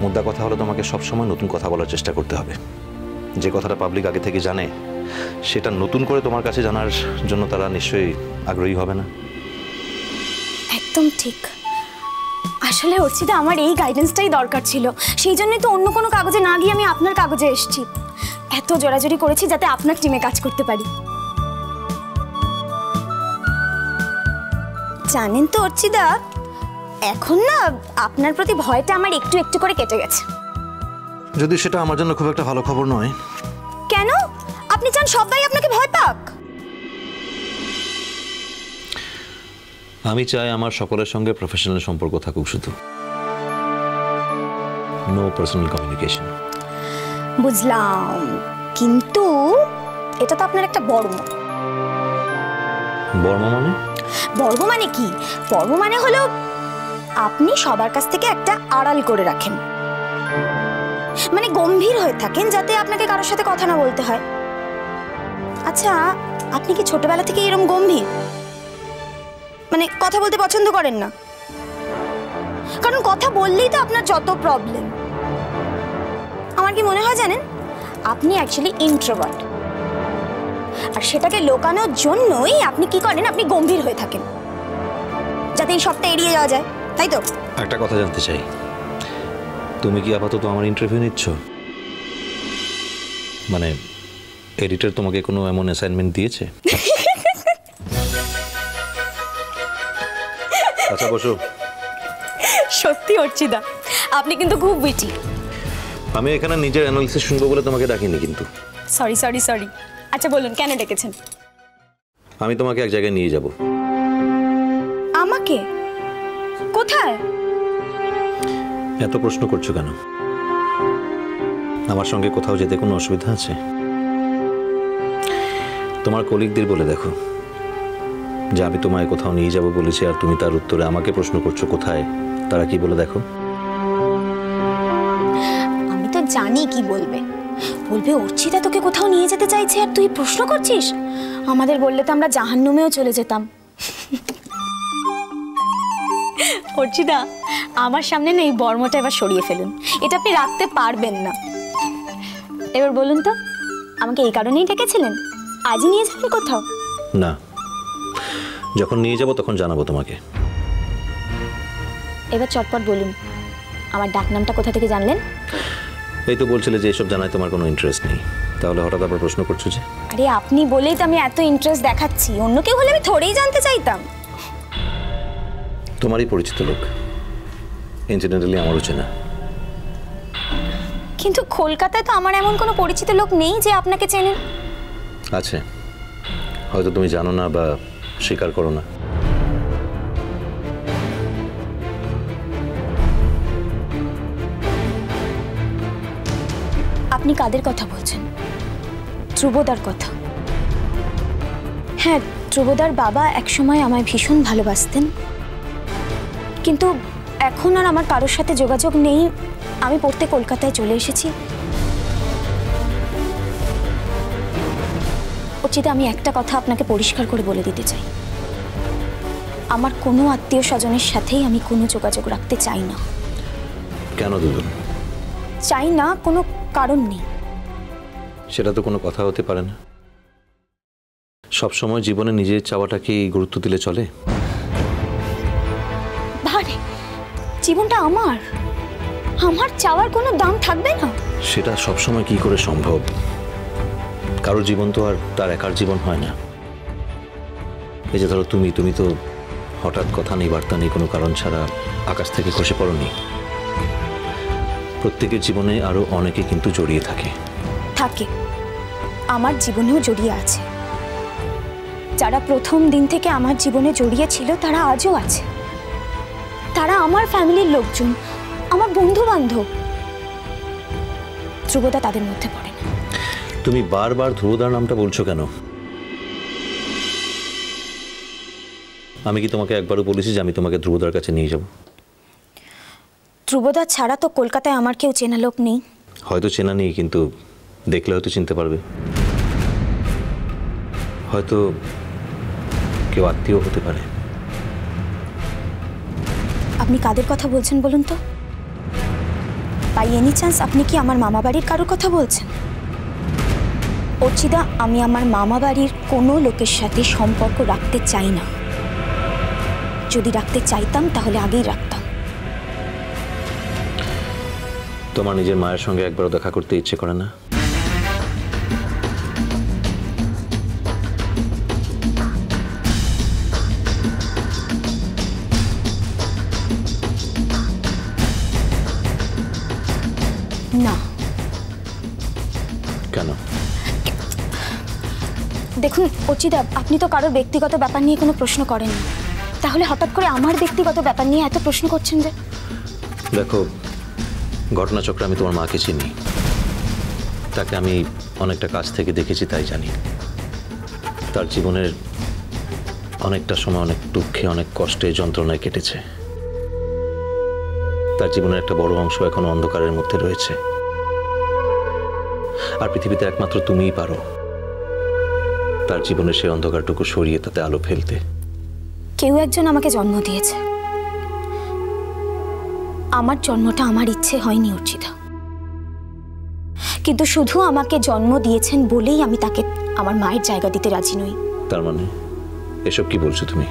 মুদ্রা কথা হলো তোমাকে সবসময় নতুন কথা বলার চেষ্টা করতে হবে। যে কথাটা পাবলিক আগে থেকে জানে সেটা নতুন করে তোমার কাছে জানার জন্য তারা নিশ্চয়ই আগ্রহী হবে না। একদম ঠিক। আসলে অর্চিতা আমার এই গাইডেন্সটাই দরকার ছিল, সেই জন্যই তো অন্য কোনো কাগজে না গিয়ে আমি আপনার কাগজে এসেছি। এত জোরাজোরি করেছি যাতে আপনার টিমে কাজ করতে পারি। জানেন তো অর্চিতা, এখন না আপনার প্রতি ভয়টা আমার একটু একটু করে কেটে গেছে। যদি সেটা আমার জন্য খুব একটা ভালো খবর নয়। কেন? আপনি চান সবাই আপনাকে ভয় পাক? আমি চাই আমার সকলের সঙ্গে প্রফেশনাল সম্পর্ক থাকুক, শুধু নো পার্সোনাল কমিউনিকেশন। বুঝলাম, কিন্তু এটা তো আপনার একটা বর্ম। বর্ম মানে? বর্ম মানে কি? বর্ম মানে হলো আপনি সবার কাছ থেকে একটা আড়াল করে রাখেন, মানে গম্ভীর হয়ে থাকেন যাতে আপনাকে কারোর সাথে কথা না বলতে হয়। আচ্ছা, আপনি কি ছোটবেলা থেকে এরকম গম্ভীর, মানে কথা বলতে পছন্দ করেন না? কারণ কথা বললেই তো আপনার যত প্রবলেম। আমার কি মনে হয় জানেন, আপনি অ্যাকচুয়ালি ইন্ট্রোভার্ট, আর সেটাকে লোকানোর জন্যই আপনি কি করেন, আপনি গম্ভীর হয়ে থাকেন যাতে এই সবটা এড়িয়ে যাওয়া যায়, তাই তো? একটা কথা জানতে চাই, তুমি কি আপাতত আমার ইন্টারভিউ নিচ্ছ? মানে এডিটর তোমাকে কোনো এমন অ্যাসাইনমেন্ট দিয়েছে? আচ্ছা বসো। সত্যি অর্চিতা, আপনি কিন্তু খুব উইটি। আমি এখানে নিজের অ্যানালিসিস শুনবো বলে তোমাকে ডাকিনি কিন্তু। Sorry sorry sorry. আচ্ছা বলুন, কেন ডেকেছেন? আমি তোমাকে এক জায়গায় নিয়ে যাব। আমাকে? কোথায়? এত প্রশ্ন করছো কেন? আমার সঙ্গে কোথাও যেতে কোনো অসুবিধা আছে? তোমার কলিগদের বলে দেখো যে আমি তোমায় কোথাও নিয়ে যাব বলেছি, আর তুমি তার উত্তরে আমাকে প্রশ্ন করছো কোথায়। তারা কি বলে দেখো? আমি তো জানি কি বলবে। বলবে অর্চিতা তোকে কোথাও নিয়ে যেতে চাইছে আর তুই প্রশ্ন করছিস। আমাদের বললে তো আমরা জাহান্নামেও চলে যেতাম। অর্চিতা, আমার সামনে না এই বর্মটা এবার সরিয়ে ফেলুন, এটা আপনি রাখতে পারবেন না। এবার বলুন তো, আমাকে এই কারণেই ডেকেছিলেন? আজই নিয়ে যাবেন কোথাও? না, যখন নিয়ে যাব তখন জানাবো তোমাকে। এবার চটপট বলুন, আমার ডাকনামটা কোথা থেকে জানলেন? এই তো বলছিলে যে এসব জানায় তোমার কোনো ইন্টারেস্ট নেই, তাহলে হঠাৎ আবার প্রশ্ন করছো যে? আরে আপনি বলেই তো আমি এত ইন্টারেস্ট দেখাচ্ছি, অন্য কেউ হলে আমি থোড়েই জানতে চাইতাম। তোমারই পরিচিত লোক, ইনসিডেন্টালি আমারও চেনা। কিন্তু কলকাতায় তো আমার এমন কোনো পরিচিত লোক নেই যে আপনাকে চেনেন। আছে, হয়তো তুমি জানো না বা স্বীকার করো না। আপনি কাদের কথা বলছেন? ধ্রুবদার কথা। হ্যাঁ, ধ্রুবদার বাবা একসময় আমায় ভীষণ ভালোবাসতেন, কিন্তু এখন আর আমার কারোর সাথে যোগাযোগ নেই। আমি পড়তে কলকাতায় চলে এসেছি। অর্চিতা, আমি একটা কথা আপনাকে পরিষ্কার করে বলে দিতে চাই, আমার কোনো আত্মীয় স্বজনের সাথেই আমি কোনো যোগাযোগ রাখতে চাই না। কেন দুজন? চাই না, কোনো কারণ নেই। সেটা তো কোনো কথা হতে পারে না। সব সময় জীবনে নিজের চাওয়াটাকে গুরুত্ব দিলে চলে? ভারে, জীবনটা আমার, আমার চাওয়ার কোনো দাম থাকবে না? সেটা সব সময় কি করে সম্ভব? কারোর জীবন তো আর তার একার জীবন হয় না। এই যে ধরো তুমি তো হঠাৎ কথা নেই বার্তা নেই কোনো কারণ ছাড়া আকাশ থেকে খসে পড়োনি। প্রত্যেকের জীবনে আরো অনেকে কিন্তু জড়িয়ে থাকে। আমার জীবনেও জড়িয়ে আছে। যারা প্রথম দিন থেকে আমার জীবনে জড়িয়ে ছিল তারা আজও আছে। তারা আমার ফ্যামিলির লোকজন, আমার বন্ধু বান্ধব। ধ্রুবদা তাদের মধ্যে পড়ে না। তুমি বারবার ধ্রুবদার নামটা বলছো কেন? আমি কি তোমাকে একবারও বলেছি যে আমি তোমাকে ধ্রুবদার কাছে নিয়ে যাব? ধ্রুবদা ছাড়া তো কলকাতায় আমার কেউ চেনা লোক নেই। হয়তো চেনা নেই, কিন্তু দেখলে হয়তো চিনতে পারবে। হয়তো কেউ আত্মীয় হতে পারে। আপনি কাদের কথা বলছেন বলুন তো? বাই এনি চান্স আপনি কি আমার মামা বাড়ির কারোর কথা বলছেন? অর্চিতা, আমি আমার মামা বাড়ির কোনো লোকের সাথে সম্পর্ক রাখতে চাই না। যদি রাখতে চাইতাম তাহলে আগেই রাখতাম। তোমার নিজের মায়ের সঙ্গে একবারও দেখা করতে ইচ্ছে করে না? না। কেন? দেখুন অর্চিতা, আপনি তো কারোর ব্যক্তিগত ব্যাপার নিয়ে কোনো প্রশ্ন করেননি, তাহলে হঠাৎ করে আমার ব্যক্তিগত ব্যাপার নিয়ে এত প্রশ্ন করছেন যে? দেখো, ঘটনাচক্রে আমি তোমার মাকে চিনি, তাকে আমি অনেকটা কাছ থেকে দেখেছি, তাই জানি তার জীবনের অনেকটা সময় অনেক দুঃখে, অনেক কষ্টে, যন্ত্রণায় কেটেছে। তার জীবনের একটা বড় অংশ এখন অন্ধকারের মধ্যে রয়েছে, আর পৃথিবীতে একমাত্র তুমিই পারো তার জীবনের সেই অন্ধকারটুকু সরিয়ে তাতে আলো ফেলতে। কেউ একজন আমাকে জন্ম দিয়েছে, আমার জন্মটা আমার ইচ্ছে হয়নি অর্চিতা, কিন্তু শুধু আমাকে জন্ম দিয়েছেন বলেই আমি তাকে আমার মায়ের জায়গা দিতে রাজি নই। তার মানে এসব কি বলছো তুমি?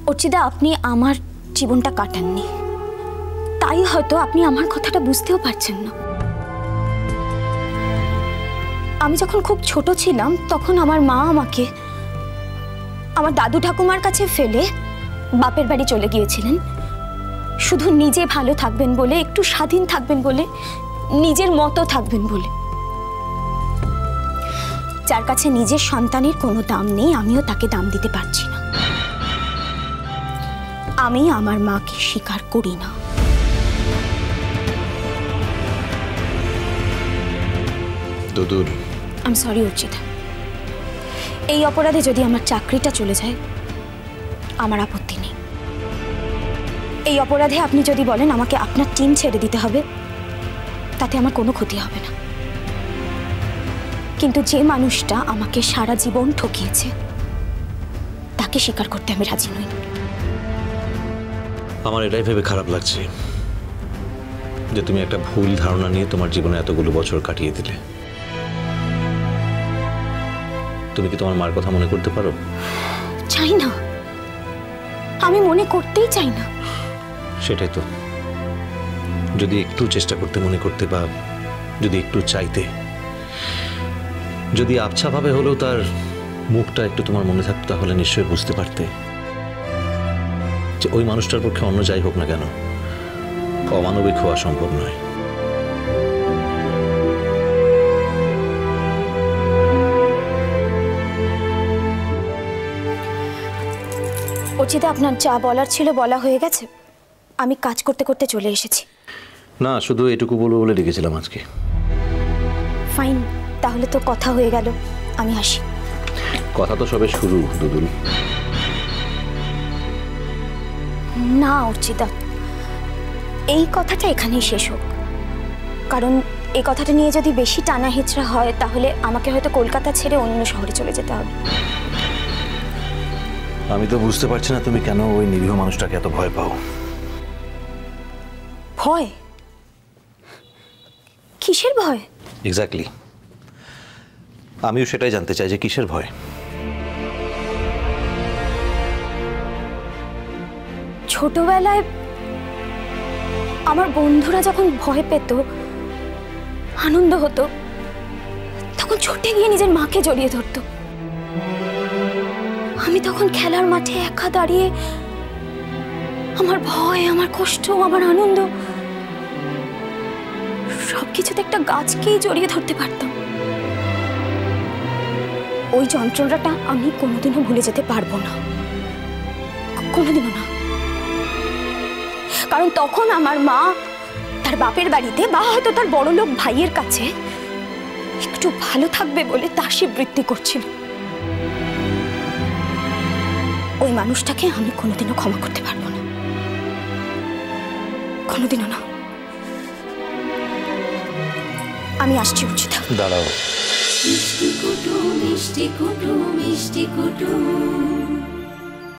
অর্চিতা, আপনি আমার জীবনটা কাটাননি, তাই হয়তো আপনি আমার কথাটা বুঝতেও পারছেন না। আমি যখন খুব ছোট ছিলাম তখন আমার মা আমাকে আমার দাদু ঠাকুমার কাছে ফেলে বাপের বাড়ি চলে গিয়েছিলেন, শুধু নিজে ভালো থাকবেন বলে, একটু স্বাধীন থাকবেন বলে, নিজের মতো থাকবেন বলে। যার কাছে নিজের সন্তানের কোনো দাম নেই, আমিও তাকে দাম দিতে পারছি না। আমি আমার মাকে স্বীকার করি না। দুদুল, আমি সরি অর্চিতা, এই অপরাধে যদি আমার চাকরিটা চলে যায় আমার আপত্তি নেই। এই অপরাধে আপনি যদি বলেন আমাকে আপনার টিম ছেড়ে দিতে হবে, তাতে আমার কোনো ক্ষতি হবে না। কিন্তু যে মানুষটা আমাকে সারা জীবন ঠকিয়েছে তাকে স্বীকার করতে আমি রাজি নই। আমার এটাই ভেবে খারাপ লাগছে যে তুমি একটা ভুল ধারণা নিয়ে তোমার জীবনে এতগুলো বছর কাটিয়ে দিলে। তুমি কি তোমার মার কথা মনে করতে পারো? চাই না, আমি মনে করতেই চাই না। সেটাই তো, যদি একটু চেষ্টা করতে, মনে করতে, বা যদি একটু চাইতে, যদি আবছাভাবে হলেও তার মুখটা একটু তোমার মনে থাকতো, তাহলে নিশ্চয়ই বুঝতে পারতে যে ওই মানুষটার পক্ষে অন্য যাই হোক না কেন অমানবিক হওয়া সম্ভব নয়। অর্চিতা, আপনার যা বলার ছিল বলা হয়ে গেছে, আমি কাজ করতে করতে চলে এসেছি। না, শুধু এটুকু বলবো বলে ডেকেছিলাম আজকে। ফাইন, তাহলে তো কথা হয়ে গেল, আমি আসি। কথা তো সবে শুরু দুদুল। না অর্চিতা, এই কথাটা এখানেই শেষ হোক, কারণ এই কথাটা নিয়ে যদি বেশি টানা হেঁচড়া হয় তাহলে আমাকে হয়তো কলকাতা ছেড়ে অন্য শহরে চলে যেতে হবে। আমি তো বুঝতে পারছি না তুমি কেন ওই নিরীহ মানুষটাকে এত ভয় পাও। ভয়? কিসের ভয়? এক্স্যাক্টলি, আমিও সেটাই জানতে চাই যে কিসের ভয়। ছোটবেলায় আমার বন্ধুরা যখন ভয় পেত, আনন্দ হতো, তখন ছুটে গিয়ে নিজের মাকে জড়িয়ে ধরতো। আমি তখন খেলার মাঠে একা দাঁড়িয়ে আমার ভয়, আমার কষ্ট, আমার আনন্দ সবকিছুতে একটা গাছকেই জড়িয়ে ধরতে পারতাম। ওই যন্ত্রণাটা আমি কোনোদিনও ভুলে যেতে পারবো না, কোনোদিনও না। কারণ তখন আমার মা তার বাপের বাড়িতে বা হয়তো তার বড়লোক ভাইয়ের কাছে একটু ভালো থাকবে বলে দাসী বৃত্তি করছিল। ওই মানুষটাকে আমি কোনোদিনও ক্ষমা করতে পারবো না, কোনোদিনও না। আমি আসছি অর্চিতা। দাঁড়াও। মিষ্টি কুটুম, মিষ্টি কুটুম, মিষ্টি কুটুম।